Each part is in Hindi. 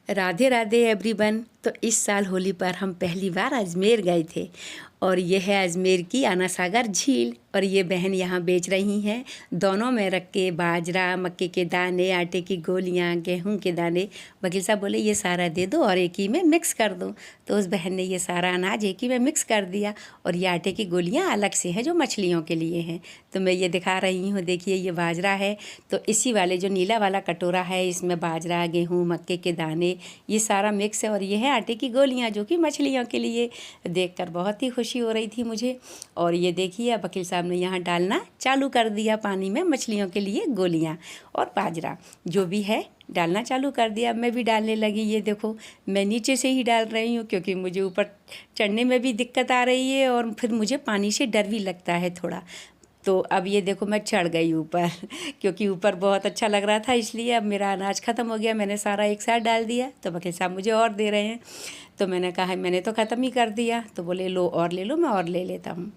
राधे राधे एवरीवन। तो इस साल होली पर हम पहली बार अजमेर गए थे और ये है अजमेर की आना सागर झील। और ये बहन यहाँ बेच रही हैं दोनों में रख के बाजरा, मक्के के दाने, आटे की गोलियाँ, गेहूं के दाने। वकील साहब बोले ये सारा दे दो और एक ही में मिक्स कर दो। तो उस बहन ने ये सारा अनाज एक ही में मिक्स कर दिया और ये आटे की गोलियाँ अलग से हैं जो मछलियों के लिए हैं। तो मैं ये दिखा रही हूँ, देखिए ये बाजरा है। तो इसी वाले जो नीला वाला कटोरा है इसमें बाजरा, गेहूँ, मक्के के दाने ये सारा मिक्स है। और ये है आटे की गोलियाँ जो कि मछलियों के लिए। देखकर बहुत ही खुशी हो रही थी मुझे। और ये देखिए अब वकील साहब ने यहाँ डालना चालू कर दिया पानी में मछलियों के लिए गोलियाँ और बाजरा जो भी है डालना चालू कर दिया। अब मैं भी डालने लगी। ये देखो मैं नीचे से ही डाल रही हूँ क्योंकि मुझे ऊपर चढ़ने में भी दिक्कत आ रही है और फिर मुझे पानी से डर भी लगता है थोड़ा। तो अब ये देखो मैं चढ़ गई ऊपर क्योंकि ऊपर बहुत अच्छा लग रहा था, इसलिए अब मेरा अनाज ख़त्म हो गया। मैंने सारा एक साथ डाल दिया। तो वकील साहब मुझे और दे रहे हैं। तो मैंने कहा मैंने तो ख़त्म ही कर दिया। तो बोले लो और ले लो, मैं और ले लेता हूँ।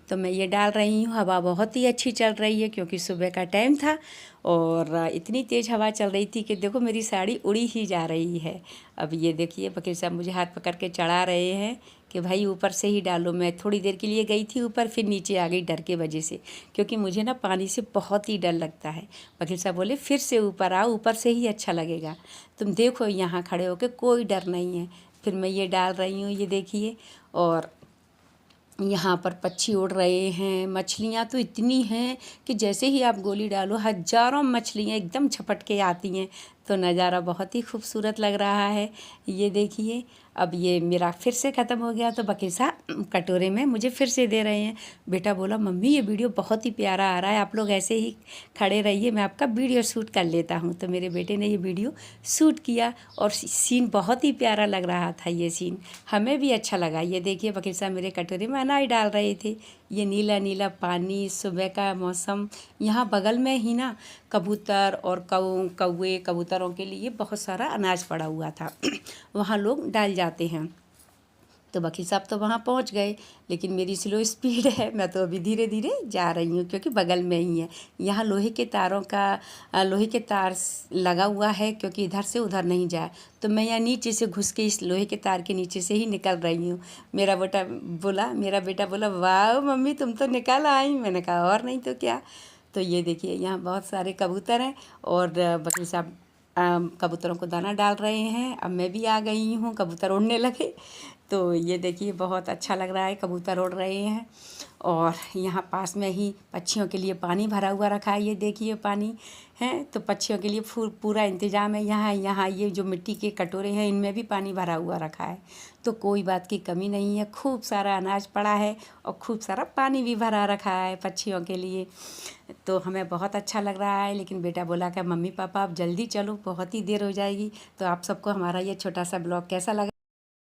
तो मैं ये डाल रही हूँ। हवा बहुत ही अच्छी चल रही है क्योंकि सुबह का टाइम था और इतनी तेज़ हवा चल रही थी कि देखो मेरी साड़ी उड़ी ही जा रही है। अब ये देखिए वकील साहब मुझे हाथ पकड़ के चढ़ा रहे हैं कि भाई ऊपर से ही डालो। मैं थोड़ी देर के लिए गई थी ऊपर, फिर नीचे आ गई डर के वजह से, क्योंकि मुझे ना पानी से बहुत ही डर लगता है। वकील साहब बोले फिर से ऊपर आओ, ऊपर से ही अच्छा लगेगा, तुम देखो यहाँ खड़े होके कोई डर नहीं है। फिर मैं ये डाल रही हूँ, ये देखिए। और यहाँ पर पक्षी उड़ रहे हैं, मछलियाँ तो इतनी हैं कि जैसे ही आप गोली डालो हज़ारों मछलियाँ एकदम झपट के आती हैं। तो नज़ारा बहुत ही खूबसूरत लग रहा है। ये देखिए अब ये मेरा फिर से ख़त्म हो गया। तो वकील साहब कटोरे में मुझे फिर से दे रहे हैं। बेटा बोला मम्मी ये वीडियो बहुत ही प्यारा आ रहा है, आप लोग ऐसे ही खड़े रहिए, मैं आपका वीडियो शूट कर लेता हूँ। तो मेरे बेटे ने ये वीडियो शूट किया और सीन बहुत ही प्यारा लग रहा था। ये सीन हमें भी अच्छा लगा। ये देखिए वकील साहब मेरे कटोरे में अनाज डाल रहे थे। ये नीला नीला पानी, सुबह का मौसम। यहाँ बगल में ही ना कबूतर और कौवे कबूतरों के लिए बहुत सारा अनाज पड़ा हुआ था वहाँ लोग डाल जाते हैं। तो वकील साहब तो वहाँ पहुँच गए, लेकिन मेरी स्लो स्पीड है, मैं तो अभी धीरे धीरे जा रही हूँ क्योंकि बगल में ही है। यहाँ लोहे के तारों का लोहे के तार लगा हुआ है क्योंकि इधर से उधर नहीं जाए। तो मैं यहाँ नीचे से घुस के इस लोहे के तार के नीचे से ही निकल रही हूँ। मेरा बेटा बोला वाह मम्मी तुम तो निकल आई। मैंने कहा और नहीं तो क्या। तो ये देखिए यहाँ बहुत सारे कबूतर हैं और वकील साहब कबूतरों को दाना डाल रहे हैं। अब मैं भी आ गई हूँ, कबूतर उड़ने लगे। तो ये देखिए बहुत अच्छा लग रहा है, कबूतर उड़ रहे हैं। और यहाँ पास में ही पक्षियों के लिए पानी भरा हुआ रखा है। ये देखिए पानी है तो पक्षियों के लिए पूरा इंतज़ाम है। यहाँ ये जो मिट्टी के कटोरे हैं इनमें भी पानी भरा हुआ रखा है। तो कोई बात की कमी नहीं है। खूब सारा अनाज पड़ा है और खूब सारा पानी भी भरा रखा है पक्षियों के लिए। तो हमें बहुत अच्छा लग रहा है। लेकिन बेटा बोला कि मम्मी पापा आप जल्दी चलो, बहुत ही देर हो जाएगी। तो आप सबको हमारा ये छोटा सा ब्लॉग कैसा लगा?